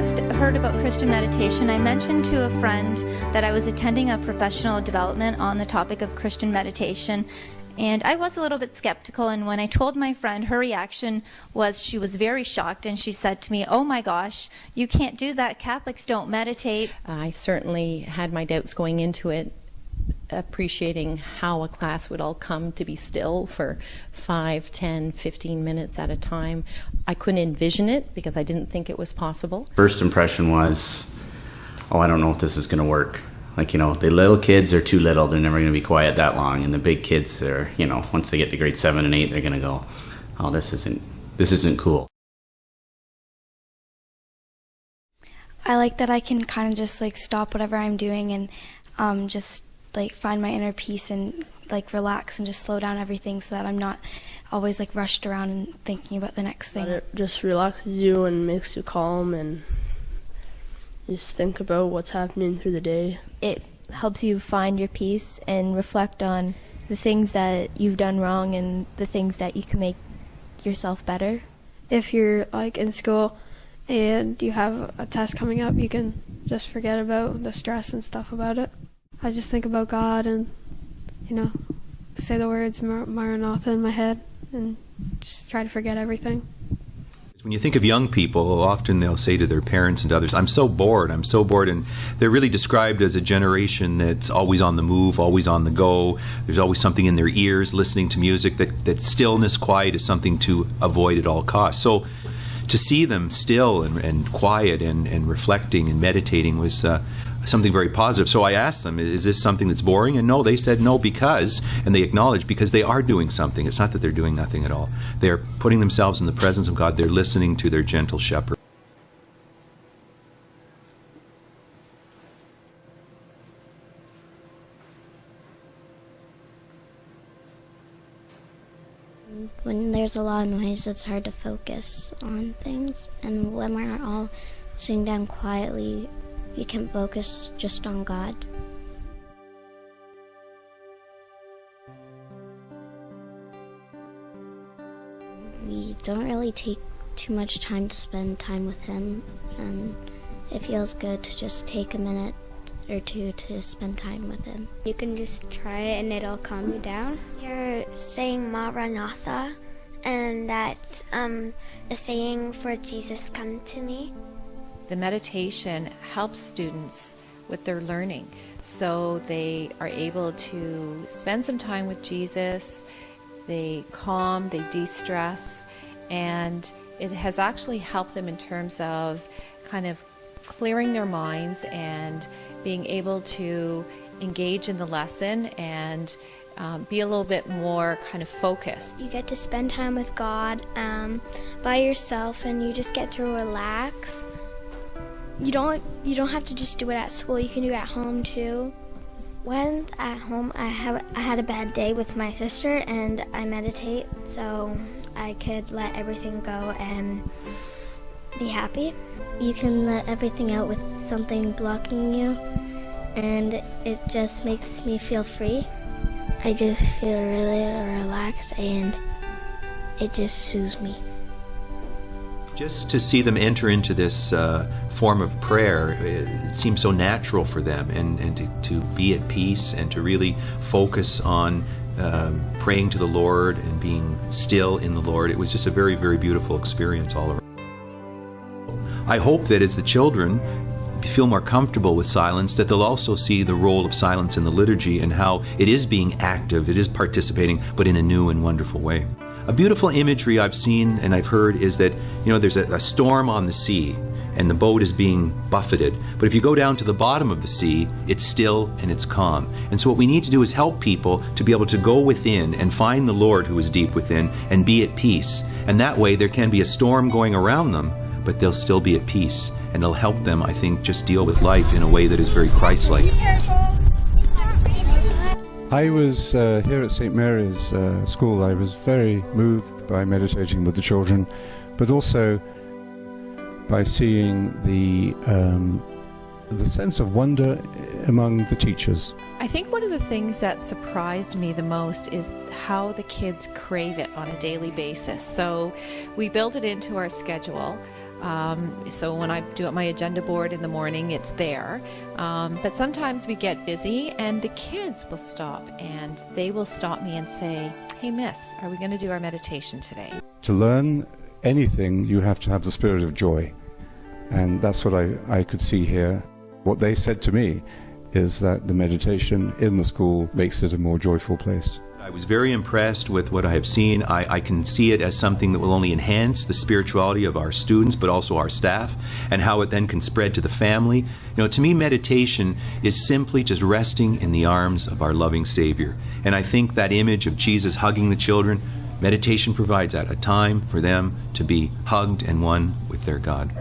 first heard about Christian meditation, I mentioned to a friend that I was attending a professional development on the topic of Christian meditation. And I was a little bit skeptical, and when I told my friend, her reaction was she was very shocked, and she said to me, "Oh my gosh, you can't do that. Catholics don't meditate." I certainly had my doubts going into it, appreciating how a class would all come to be still for 5, 10, 15 minutes at a time. I couldn't envision it because I didn't think it was possible. First impression was, oh, I don't know if this is going to work. Like, the little kids are too little. They're never going to be quiet that long. And the big kids are, once they get to grade 7 and 8, they're going to go, oh, this isn't cool. I like that I can kind of just stop whatever I'm doing and just find my inner peace and relax and just slow down everything so that I'm not always rushed around and thinking about the next thing. It just relaxes you and makes you calm and just think about what's happening through the day. It helps you find your peace and reflect on the things that you've done wrong and the things that you can make yourself better. If you're in school and you have a test coming up, you can just forget about the stress and stuff about it. I just think about God and, say the words Maranatha in my head and just try to forget everything. When you think of young people, often they'll say to their parents and to others, I'm so bored, and they're really described as a generation that's always on the move, always on the go. There's always something in their ears, listening to music, that stillness, quiet is something to avoid at all costs. So to see them still and quiet and reflecting and meditating was something very positive. So I asked them, is this something that's boring? And no, they said no, and they acknowledged because they are doing something. It's not that they're doing nothing at all. They're putting themselves in the presence of God. They're listening to their gentle shepherd. When there's a lot of noise, it's hard to focus on things. And when we're all sitting down quietly, we can focus just on God. We don't really take too much time to spend time with Him, and it feels good to just take a minute or two to spend time with Him. You can just try it and it'll calm you down. You're saying Maranatha, and that's a saying for Jesus come to me. The meditation helps students with their learning, so they are able to spend some time with Jesus, they calm, they de-stress, and it has actually helped them in terms of kind of clearing their minds and being able to engage in the lesson and be a little bit more kind of focused. You get to spend time with God by yourself, and you just get to relax. You don't have to just do it at school. You can do it at home too. When at home, I had a bad day with my sister, and I meditate so I could let everything go and be happy. You can let everything out with something blocking you, and it just makes me feel free. I just feel really relaxed, and it just soothes me. Just to see them enter into this form of prayer, it seems so natural for them, and to be at peace and to really focus on praying to the Lord and being still in the Lord. It was just a very, very beautiful experience all around. I hope that as the children feel more comfortable with silence, that they'll also see the role of silence in the liturgy and how it is being active, it is participating, but in a new and wonderful way. A beautiful imagery I've seen and I've heard is that, there's a storm on the sea and the boat is being buffeted. But if you go down to the bottom of the sea, it's still and it's calm. And so what we need to do is help people to be able to go within and find the Lord who is deep within and be at peace. And that way there can be a storm going around them, but they'll still be at peace. And it'll help them, I think, just deal with life in a way that is very Christ-like. I was here at St. Mary's School. I was very moved by meditating with the children, but also by seeing the sense of wonder among the teachers. I think one of the things that surprised me the most is how the kids crave it on a daily basis. So we build it into our schedule. So when I do my agenda board in the morning, it's there. But sometimes we get busy and the kids will stop, and they will stop me and say, "Hey, miss, are we going to do our meditation today?" To learn anything, you have to have the spirit of joy. And that's what I could see here. What they said to me is that the meditation in the school makes it a more joyful place. I was very impressed with what I have seen. I can see it as something that will only enhance the spirituality of our students, but also our staff, and how it then can spread to the family. To me, meditation is simply just resting in the arms of our loving Savior. And I think that image of Jesus hugging the children, meditation provides that, a time for them to be hugged and one with their God.